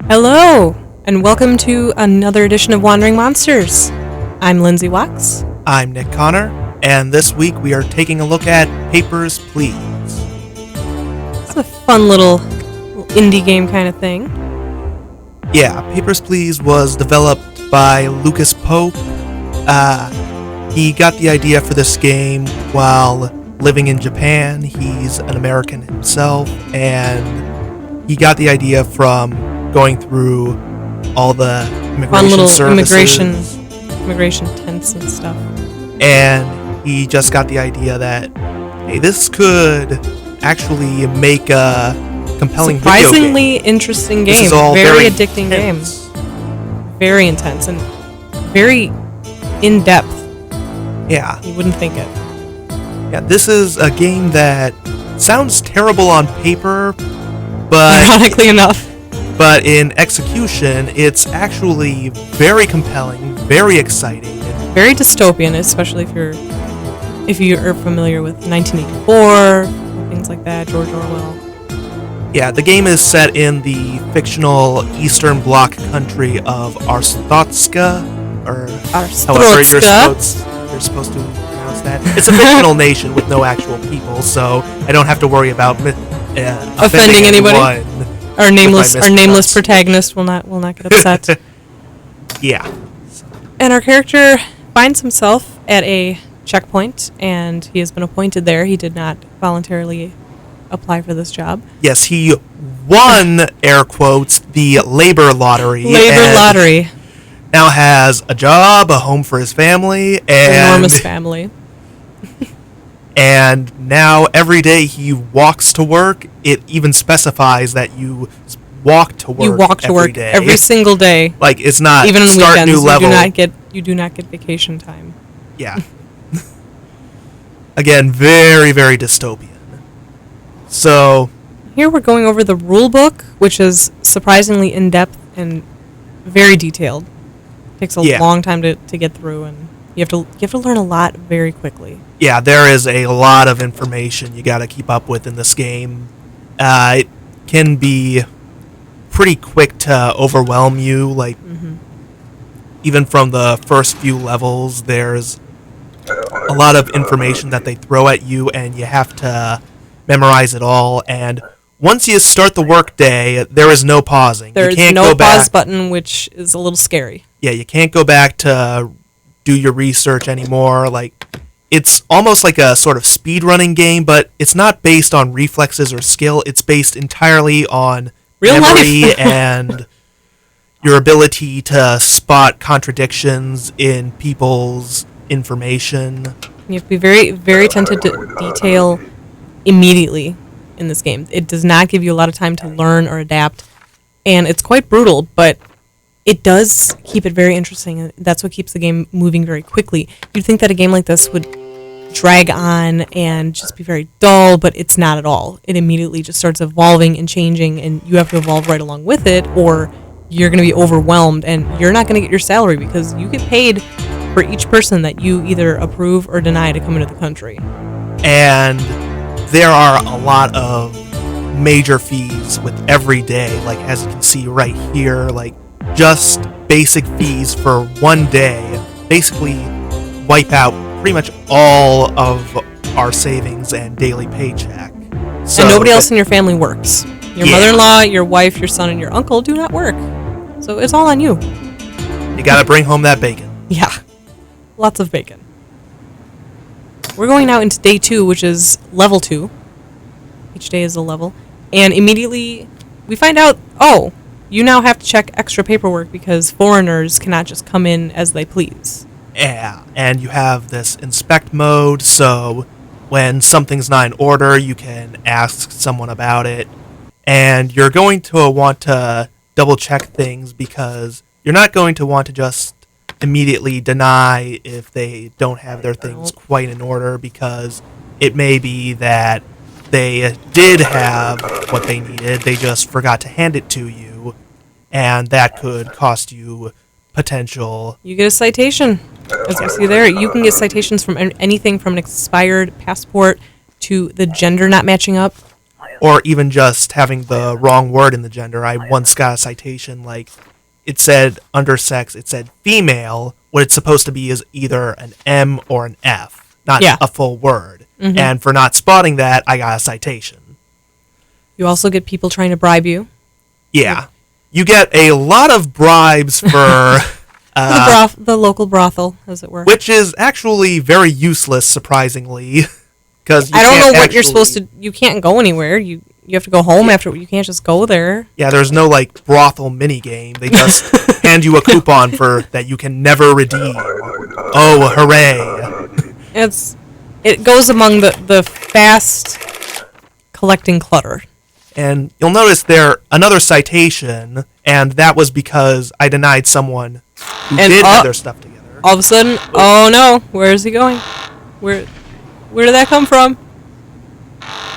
Hello, and welcome to another edition of Wandering Monsters. I'm Lindsay Wax. I'm Nick Connor, and this week we are taking a look at Papers, Please. It's a fun little indie game kind of thing. Yeah, Papers, Please was developed by Lucas Pope. He got the idea for this game while living in Japan. He's an American himself, and he got the idea from going through all the immigration services. Immigration tents and stuff. And he just got the idea that, hey, this could actually make a compelling video game. Surprisingly interesting game. This is all very addicting game. Very intense and very in-depth. Yeah. You wouldn't think it. Yeah, this is a game that sounds terrible on paper, but ironically enough. But in execution, it's actually very compelling, very exciting. Very dystopian, especially if you are familiar with 1984, things like that, George Orwell. Yeah, the game is set in the fictional Eastern Bloc country of Arstotzka, or however you're supposed to pronounce that. It's a fictional nation with no actual people, so I don't have to worry about offending anybody. Our nameless protagonist will not get upset. Yeah. And our character finds himself at a checkpoint, and he has been appointed there. He did not voluntarily apply for this job. Yes, he won, air quotes, the labor lottery. Lottery. Now has a job, a home for his family, and enormous family. And now every day he walks to work. It even specifies that you walk to work. You walk to work day. Every single day. Like, it's not even on start weekends, new level. You do not get vacation time. Yeah. Again, very, very dystopian. So here we're going over the rule book, which is surprisingly in depth and very detailed. Takes a long time to get through, and you have to learn a lot very quickly. Yeah, there is a lot of information you got to keep up with in this game. It can be pretty quick to overwhelm you. Like, even from the first few levels, there's a lot of information that they throw at you, and you have to memorize it all. And once you start the workday, there is no pausing. There's no pause button, which is a little scary. Yeah, you can't go back to do your research anymore. Like, it's almost like a sort of speedrunning game, but it's not based on reflexes or skill. It's based entirely on real memory life. and your ability to spot contradictions in people's information. You have to be very, very attentive to detail immediately in this game. It does not give you a lot of time to learn or adapt, and it's quite brutal, but it does keep it very interesting, and that's what keeps the game moving very quickly. You'd think that a game like this would drag on and just be very dull, but it's not at all. It immediately just starts evolving and changing, and you have to evolve right along with it, or you're going to be overwhelmed, and you're not going to get your salary because you get paid for each person that you either approve or deny to come into the country. And there are a lot of major fees with every day, like as you can see right here, like just basic fees for one day basically wipe out pretty much all of our savings and daily paycheck. So, and nobody else in your family works. Your mother-in-law, your wife, your son, and your uncle do not work. So it's all on you. You gotta bring home that bacon. Yeah. Lots of bacon. We're going now into day 2, which is level 2. Each day is a level. And immediately we find out, you now have to check extra paperwork because foreigners cannot just come in as they please. Yeah, and you have this inspect mode, so when something's not in order, you can ask someone about it. And you're going to want to double check things because you're not going to want to just immediately deny if they don't have their things quite in order, because it may be that they did have what they needed, they just forgot to hand it to you, and that could cost you potential. You get a citation. As we see there, you can get citations from anything from an expired passport to the gender not matching up. Or even just having the wrong word in the gender. I once got a citation, like, it said under sex, it said female. What it's supposed to be is either an M or an F, not a full word. Mm-hmm. And for not spotting that, I got a citation. You also get people trying to bribe you. Yeah. You get a lot of bribes for... the local brothel, as it were. Which is actually very useless, surprisingly. Because I don't know what you're supposed to... You can't go anywhere. You have to go home after... You can't just go there. Yeah, there's no, like, brothel minigame. They just hand you a coupon for that you can never redeem. Oh, hooray. It goes among the fast collecting clutter. And you'll notice there another citation, and that was because I denied someone who did have their stuff together. All of a sudden, oh no, where is he going? Where did that come from?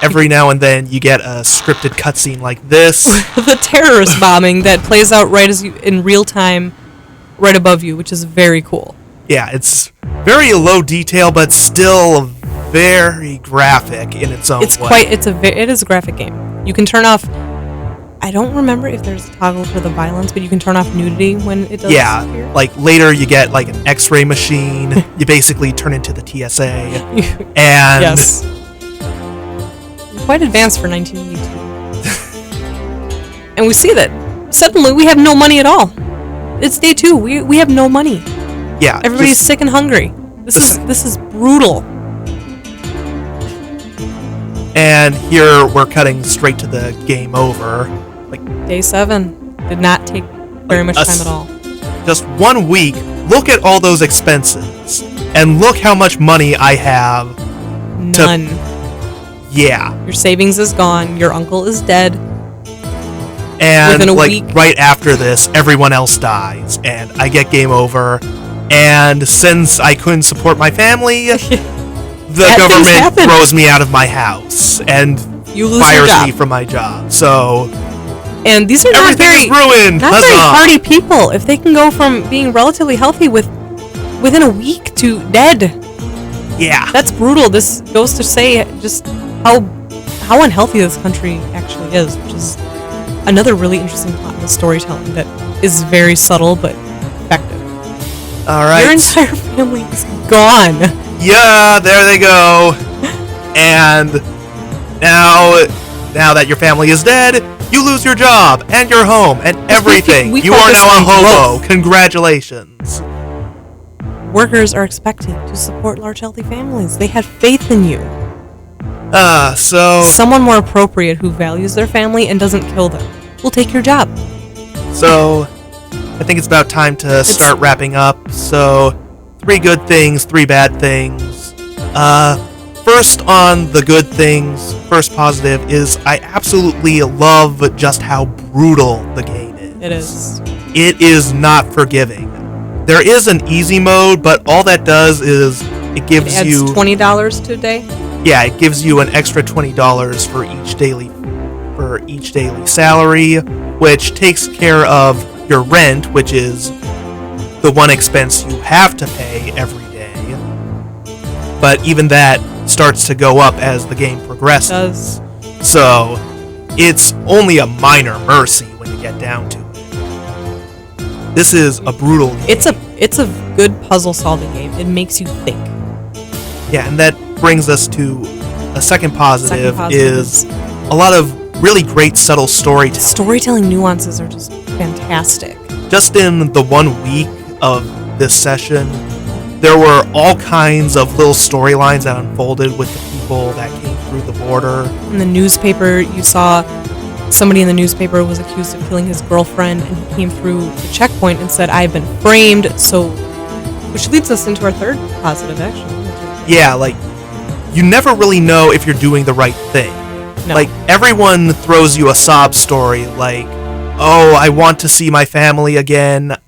Every now and then you get a scripted cutscene like this. The terrorist bombing that plays out right as you in real time, right above you, which is very cool. Yeah, it's very low detail, but still very graphic in its own way. It is a graphic game. You can turn off. I don't remember if there's a toggle for the violence, but you can turn off nudity when it does. Yeah, appear. Like later you get like an X-ray machine. You basically turn into the TSA, and yes, quite advanced for 1982. And we see that suddenly we have no money at all. It's day 2. We have no money. Yeah, everybody's sick and hungry. This is brutal. And here we're cutting straight to the game over. Like day 7 did not take very much time at all. Just 1 week. Look at all those expenses, and look how much money I have. None. Yeah. Your savings is gone. Your uncle is dead. And within a like week. Right after this, everyone else dies, and I get game over. And since I couldn't support my family, the government throws me out of my house and fires me from my job. So, and these are not very ruined. Not very hardy people. If they can go from being relatively healthy within a week to dead, yeah, that's brutal. This goes to say just how unhealthy this country actually is, which is another really interesting plot in the storytelling that is very subtle but effective. All right, your entire family is gone. Yeah, there they go. And now that your family is dead, you lose your job and your home and everything. You are now a hobo. Congratulations. Workers are expected to support large, healthy families. They have faith in you. So... Someone more appropriate who values their family and doesn't kill them will take your job. So, I think it's about time to start wrapping up. So... 3 good things, 3 bad things. First on the good things, first positive is I absolutely love just how brutal the game is. It is. It is not forgiving. There is an easy mode, but all that does is it gives you $20 to a day. Yeah, it gives you an extra $20 for each daily salary, which takes care of your rent, which is the one expense you have to pay every day. But even that starts to go up as the game progresses. It does. So it's only a minor mercy when you get down to it. This is a brutal game. It's a good puzzle solving game. It makes you think. Yeah, and that brings us to a second positive is a lot of really great subtle storytelling. Storytelling nuances are just fantastic. Just in the 1 week of this session, there were all kinds of little storylines that unfolded with the people that came through the border. In the newspaper, you saw somebody in the newspaper was accused of killing his girlfriend, and he came through the checkpoint and said, "I've been framed." So, which leads us into our third positive, actually. Yeah, like, you never really know if you're doing the right thing. No. Like, everyone throws you a sob story, like, "Oh, I want to see my family again.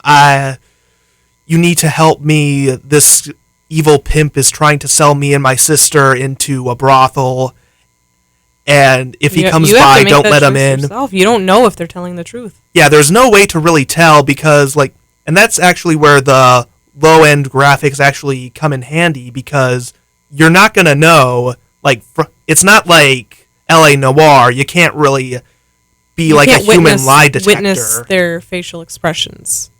you need to help me. This evil pimp is trying to sell me and my sister into a brothel. And if he comes by, don't let him in. Yourself. You don't know if they're telling the truth. Yeah, there's no way to really tell because, like, and that's actually where the low-end graphics actually come in handy because you're not going to know, like, it's not like L.A. Noire. You can't really be like a human lie detector. Witness their facial expressions.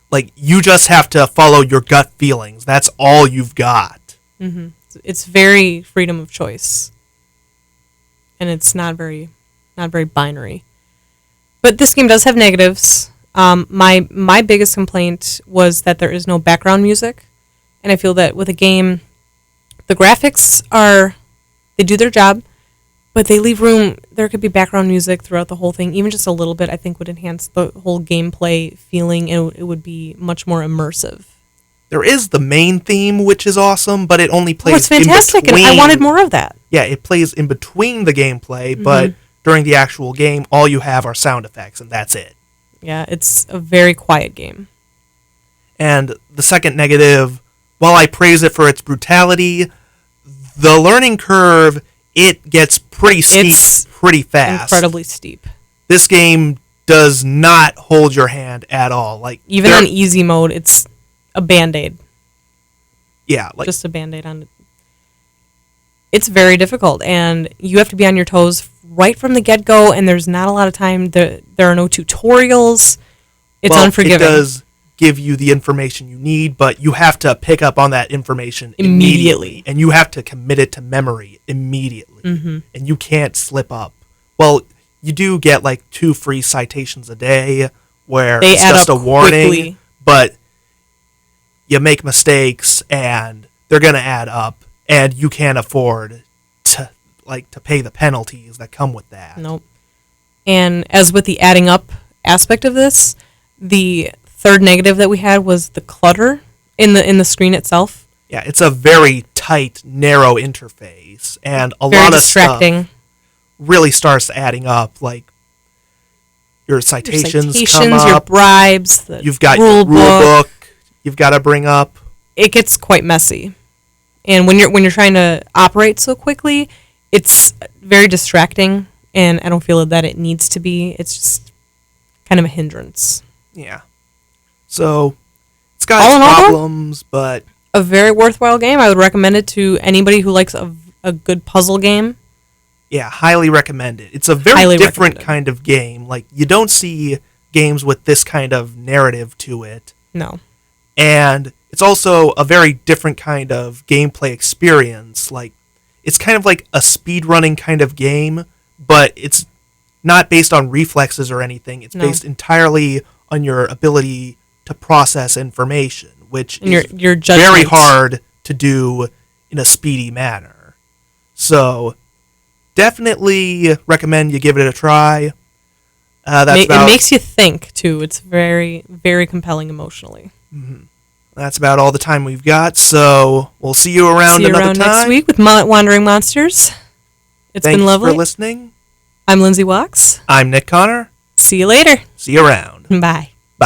Like, you just have to follow your gut feelings. That's all you've got. Mm-hmm. It's very freedom of choice. And it's not very binary. But this game does have negatives. My biggest complaint was that there is no background music. And I feel that with a game, the graphics they do their job, but they leave room. There could be background music throughout the whole thing. Even just a little bit, I think, would enhance the whole gameplay feeling, and it would be much more immersive. There is the main theme, which is awesome, but it only plays it's fantastic, in between. And I wanted more of that. Yeah, it plays in between the gameplay, but during the actual game, all you have are sound effects, and that's it. Yeah, it's a very quiet game. And the second negative, while I praise it for its brutality, the learning curve, it gets pretty steep pretty fast. Incredibly steep. This game does not hold your hand at all. Like even on easy mode, it's a Band-Aid. Yeah, like just a Band-Aid on it. It's very difficult, and you have to be on your toes right from the get-go, and there's not a lot of time. There are no tutorials. It's unforgiving. It does give you the information you need, but you have to pick up on that information immediately. And you have to commit it to memory immediately. Mm-hmm. And you can't slip up. Well, you do get like 2 free citations a day where it's just a warning, quickly. But you make mistakes and they're going to add up, and you can't afford to pay the penalties that come with that. Nope. And as with the adding up aspect of this, the third negative that we had was the clutter in the screen itself. Yeah, it's a very tight, narrow interface, and a lot of distracting stuff really starts adding up. Like your citations come up, your bribes, you've got rule your rule book you've got to bring up. It gets quite messy, and when you're trying to operate so quickly, it's very distracting. And I don't feel that it needs to be. It's just kind of a hindrance. Yeah. So it's got its problems, but a very worthwhile game. I would recommend it to anybody who likes a good puzzle game. Yeah, highly recommend it. It's a very different kind of game. Like, you don't see games with this kind of narrative to it. No. And it's also a very different kind of gameplay experience. Like, it's kind of like a speedrunning kind of game, but it's not based on reflexes or anything. It's based entirely on your ability to process information, which is your very hard to do in a speedy manner. So definitely recommend you give it a try. It makes you think, too. It's very, very compelling emotionally. Mm-hmm. That's about all the time we've got, so we'll see you around another time. Next week with Wandering Monsters. It's been lovely. Thanks for listening. I'm Lindsay Walks. I'm Nick Connor. See you later. See you around. Bye.